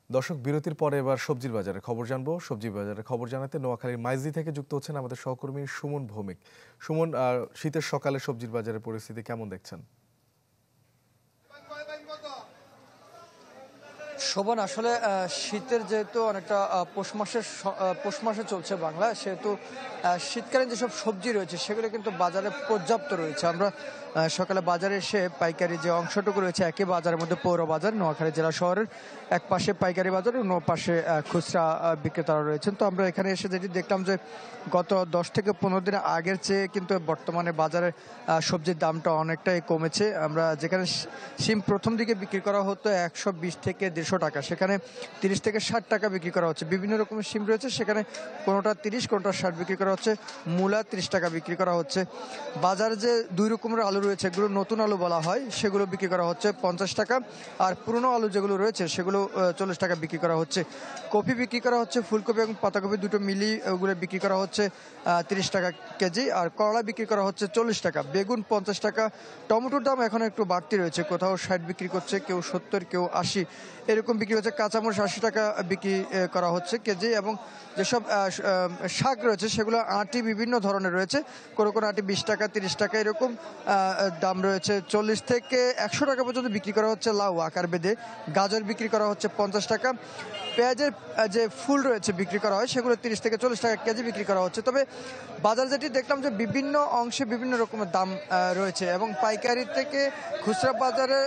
দর্শক বিরতির পরে এবার সবজির বাজারে খবর জানবো। সবজির বাজারে খবর জানাতে নোয়াখালীর মাইজদি থেকে যুক্ত হচ্ছেন আমাদের সহকর্মী সুমন ভৌমিক। সুমন, শীতের সকালে সবজির বাজারের পরিস্থিতি কেমন দেখছেন? শোভন, আসলে শীতের যেহেতু অনেকটা পৌষ মাসে চলছে বাংলা, সেহেতু শীতকালীন যেসব সবজি রয়েছে সেগুলো কিন্তু বাজারে পর্যাপ্ত রয়েছে। আমরা সকালে বাজারে এসে পাইকারি যে অংশটুকু রয়েছে একই বাজারের মধ্যে পৌর বাজার নোয়াখালী জেলা শহরের এক পাশে পাইকারি বাজার অন্য পাশে খুচরা বিক্রেতারা রয়েছেন। তো আমরা এখানে এসে যেটি দেখলাম যে গত 10 থেকে 15 দিন আগের চেয়ে কিন্তু বর্তমানে বাজারে সবজির দামটা অনেকটাই কমেছে। আমরা যেখানে শিম প্রথম দিকে বিক্রি করা হতো 120 থেকে 150 টাকা, সেখানে 30 থেকে 60 টাকা বিক্রি করা হচ্ছে। বিভিন্ন রকমের শিম রয়েছে, সেখানে কোনোটা 30, কোনোটা 60 বিক্রি করা হচ্ছে। মূলা 30 টাকা বিক্রি করা হচ্ছে। বাজারে যে 2 রকমের আলু রয়েছে, এগুলো নতুন আলু বলা হয়, সেগুলো বিক্রি করা হচ্ছে 50 টাকা। আর পুরনো আলু যেগুলো রয়েছে সেগুলো 40 টাকা বিক্রি করা হচ্ছে। কপি বিক্রি করা হচ্ছে, ফুলকপি এবং পাতাকপি দুটো মিলিয়ে ওগুলো বিক্রি করা হচ্ছে 30 টাকা কেজি। আর করলা বিক্রি করা হচ্ছে 40 টাকা, বেগুন 50 টাকা। টমেটোর দাম এখন একটু বাড়তি রয়েছে, কোথাও 60 বিক্রি করছে, কেউ 70, কেউ 80 এরকম বিক্রি হচ্ছে। কাঁচামরিচ 80 টাকা বিক্রি করা হচ্ছে কেজি। এবং যেসব শাক রয়েছে সেগুলো আটি বিভিন্ন ধরনের রয়েছে, কোনো কোনো আটি 20 টাকা, 30 টাকা এরকম দাম রয়েছে। 40 থেকে 100 টাকা পর্যন্ত বিক্রি করা হচ্ছে লাউ আকার বেঁধে। গাজর বিক্রি করা হচ্ছে 50 টাকা। পেঁয়াজের যে ফুল রয়েছে বিক্রি করা হয় সেগুলো 30 থেকে 40 টাকা কেজি বিক্রি করা হচ্ছে। তবে বাজার যেটি দেখলাম যে বিভিন্ন অংশে বিভিন্ন রকমের দাম রয়েছে এবং পাইকারি থেকে খুচরা বাজারে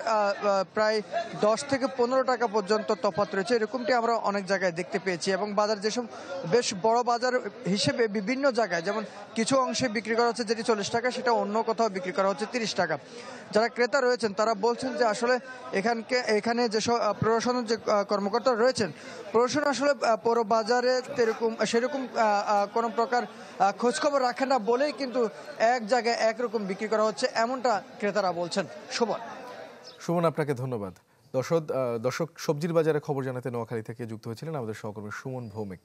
প্রায় 10 থেকে 15 টাকা পর্যন্ত তফাৎ রয়েছে, এরকমটি আমরা অনেক জায়গায় দেখতে পেয়েছি। এবং বাজার যেসব বেশ বড় বাজার হিসেবে বিভিন্ন জায়গায় যেমন কিছু অংশে বিক্রি করা হচ্ছে যেটি 40 টাকা, সেটা অন্য কোথাও বিক্রি করা হচ্ছে 30 টাকা। যারা ক্রেতা রয়েছেন তারা বলছেন যে আসলে এখানে যেসব প্রশাসনের যে কর্মকর্তা রয়েছেন, প্রশাসন আসলে পৌর বাজারে সেরকম কোনো প্রকার খোঁজখবর রাখে না বলেই কিন্তু এক জায়গায় একরকম বিক্রি করা হচ্ছে, এমনটা ক্রেতারা বলছেন। সুমন, আপনাকে ধন্যবাদ। দর্শক, সবজির বাজারে খবর জানাতে নোয়াখালী থেকে যুক্ত হয়েছিলেন আমাদের সহকর্মী সুমন ভৌমিক।